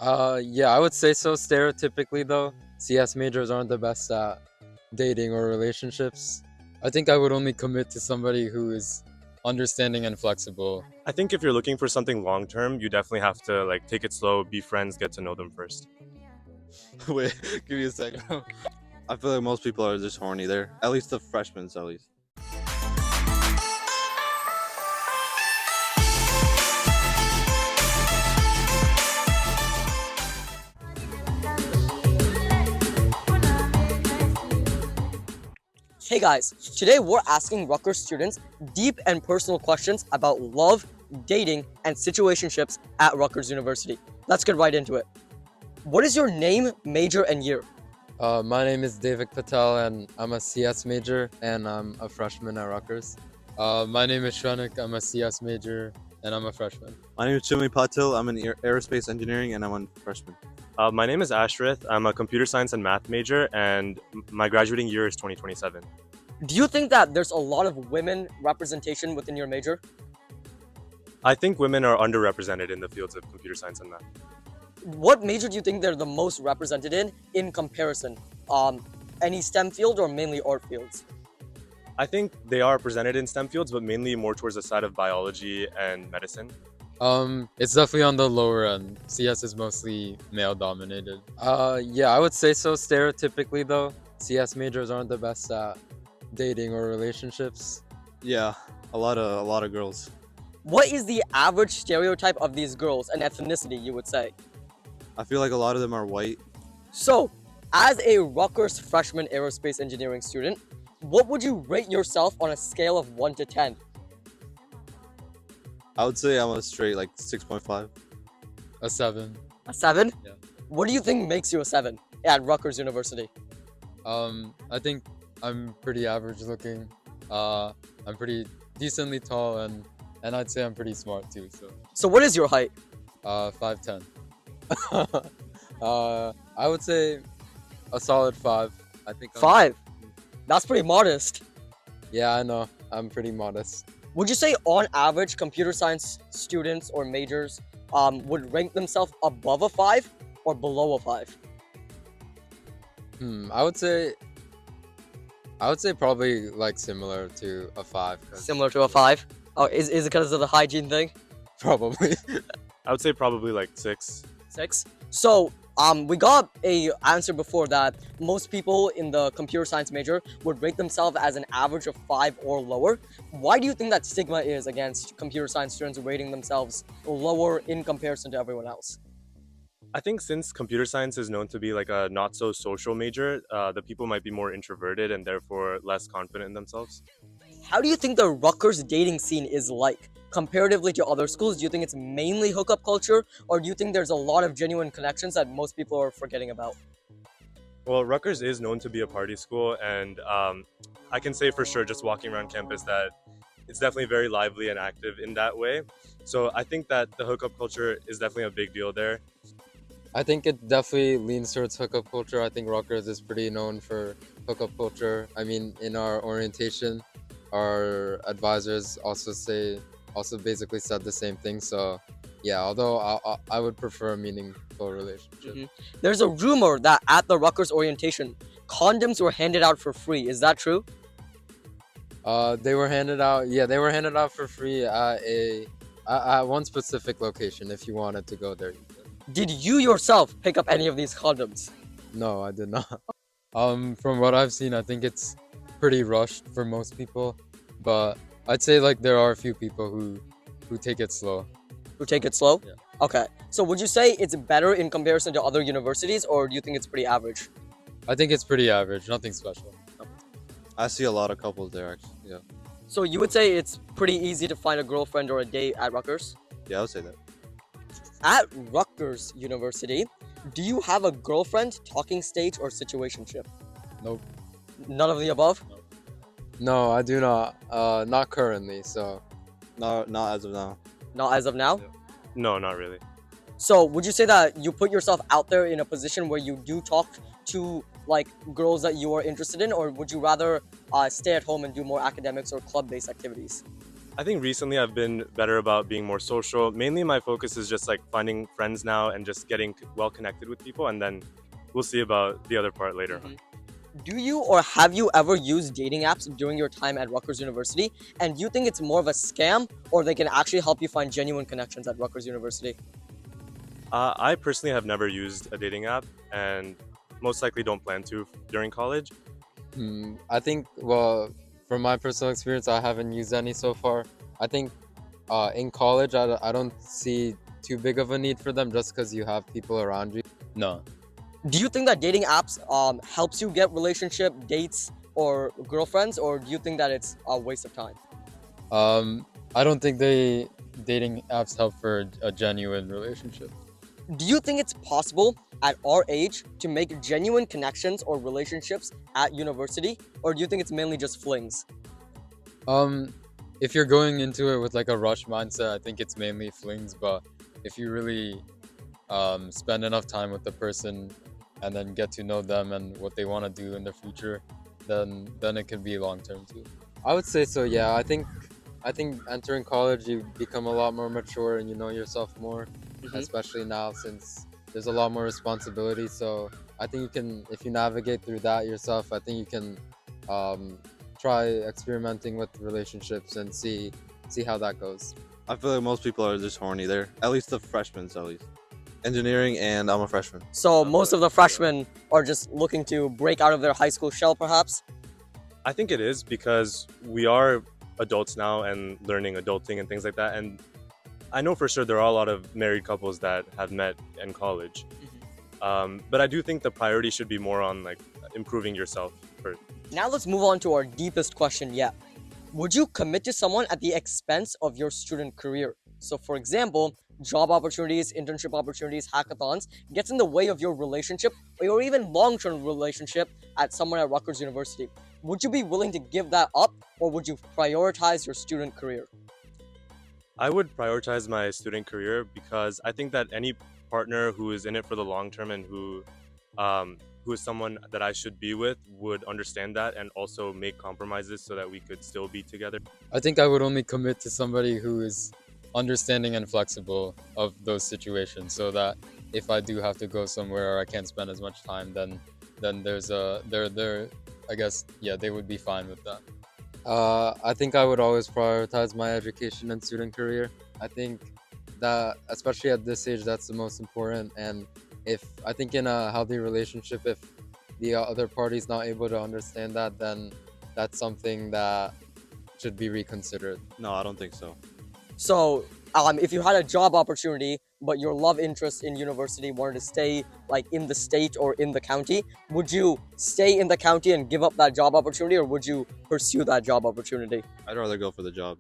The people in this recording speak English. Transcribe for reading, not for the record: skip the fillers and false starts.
Yeah, I would say so. Stereotypically, though, CS majors aren't the best at dating or relationships. I think I would only commit to somebody who is understanding and flexible. I think if you're looking for something long term, you definitely have to like take it slow, be friends, get to know them first. Wait, give me a second. I feel like most people are just horny there. At least the freshmen, at least. Hey guys, today we're asking Rutgers students deep and personal questions about love, dating, and situationships at Rutgers University. Let's get right into it. What is your name, major, and year? My name is David Patel, and I'm a CS major, and I'm a freshman at Rutgers. My name is Shrenik. I'm a CS major, and I'm a freshman. My name is Chimli Patil. I'm in aerospace engineering and I'm a freshman. My name is Ashrith. I'm a computer science and math major, and my graduating year is 2027. Do you think that there's a lot of women representation within your major? I think women are underrepresented in the fields of computer science and math. What major do you think they're the most represented in comparison? Any STEM field or mainly art fields? I think they are represented in STEM fields, but mainly more towards the side of biology and medicine. It's definitely on the lower end. CS is mostly male dominated. Yeah, I would say so. Stereotypically, though, CS majors aren't the best at dating or relationships. Yeah, a lot of girls. What is the average stereotype of these girls and ethnicity, you would say? I feel like a lot of them are white. So, as a Rutgers freshman aerospace engineering student, what would you rate yourself on a scale of 1 to 10? I would say I'm a straight like 6.5. A 7. A 7? Yeah. What do you think makes you a 7 at Rutgers University? I think I'm pretty average looking. I'm pretty decently tall, and I'd say I'm pretty smart too. So what is your height? 5'10". I would say a solid 5. I think 5? That's pretty modest. Yeah, I know. I'm pretty modest. Would you say on average computer science students or majors would rank themselves above a 5 or below a 5? I would say probably like similar to a 5. Similar to a 5? Oh, is it because of the hygiene thing? Probably. I would say probably like 6. 6? So, we got a answer before that most people in the computer science major would rate themselves as an average of 5 or lower. Why do you think that stigma is against computer science students rating themselves lower in comparison to everyone else? I think since computer science is known to be like a not so social major, the people might be more introverted and therefore less confident in themselves. How do you think the Rutgers dating scene is like? Comparatively to other schools, do you think it's mainly hookup culture, or do you think there's a lot of genuine connections that most people are forgetting about? Well, Rutgers is known to be a party school, and I can say for sure, just walking around campus, that it's definitely very lively and active in that way. So I think that the hookup culture is definitely a big deal there. I think it definitely leans towards hookup culture. I think Rutgers is pretty known for hookup culture. I mean, in our orientation, our advisors also basically said the same thing. So, yeah, although I would prefer a meaningful relationship. There's a rumor that at the Rutgers orientation, condoms were handed out for free. Is that true? They were handed out. Yeah, they were handed out for free at one specific location. If you wanted to go there, you could. Did you yourself pick up any of these condoms? No, I did not. From what I've seen, I think it's pretty rushed for most people, but I'd say like there are a few people who take it slow. Who take it slow? Yeah. Okay. So would you say it's better in comparison to other universities, or do you think it's pretty average? I think it's pretty average, nothing special. I see a lot of couples there actually. Yeah. So you would say it's pretty easy to find a girlfriend or a date at Rutgers? Yeah, I would say that. At Rutgers University, do you have a girlfriend, talking stage, or situationship? Nope. None of the above? No, I do not. Not currently. So. Not as of now. Not as of now? Yeah. No, not really. So would you say that you put yourself out there in a position where you do talk to like girls that you are interested in, or would you rather stay at home and do more academics or club-based activities? I think recently I've been better about being more social. Mainly my focus is just like finding friends now and just getting well connected with people, and then we'll see about the other part later. Mhm. Do you or have you ever used dating apps during your time at Rutgers University? And do you think it's more of a scam or they can actually help you find genuine connections at Rutgers University? I personally have never used a dating app and most likely don't plan to during college. I think, well, from my personal experience, I haven't used any so far. I think in college, I don't see too big of a need for them just because you have people around you. No. Do you think that dating apps helps you get relationship, dates, or girlfriends, or do you think that it's a waste of time? I don't think dating apps help for a genuine relationship. Do you think it's possible at our age to make genuine connections or relationships at university, or do you think it's mainly just flings? If you're going into it with like a rush mindset, I think it's mainly flings. But if you really spend enough time with the person and then get to know them and what they want to do in the future, then it could be long term too. I would say so. Yeah, I think entering college, you become a lot more mature and you know yourself more, especially now since there's a lot more responsibility. So I think you can, if you navigate through that yourself, I think you can try experimenting with relationships and see how that goes. I feel like most people are just horny there. At least the freshmen, at least. Engineering, and I'm a freshman. So most of the freshmen are just looking to break out of their high school shell, perhaps? I think it is because we are adults now and learning adulting and things like that. And I know for sure there are a lot of married couples that have met in college. But I do think the priority should be more on like improving yourself first. Now let's move on to our deepest question yet. Would you commit to someone at the expense of your student career? So for example, job opportunities, internship opportunities, hackathons gets in the way of your relationship or even long-term relationship at someone at Rutgers University. Would you be willing to give that up or would you prioritize your student career? I would prioritize my student career because I think that any partner who is in it for the long term and who is someone that I should be with would understand that and also make compromises so that we could still be together. I think I would only commit to somebody who is understanding and flexible of those situations, so that if I do have to go somewhere or I can't spend as much time, then there's I guess, yeah, they would be fine with that. I think I would always prioritize my education and student career. I think that, especially at this age, that's the most important. And if I think in a healthy relationship, if the other party's not able to understand that, then that's something that should be reconsidered. No, I don't think so. So if you had a job opportunity but your love interest in university wanted to stay like in the state or in the county, would you stay in the county and give up that job opportunity or would you pursue that job opportunity? I'd rather go for the job.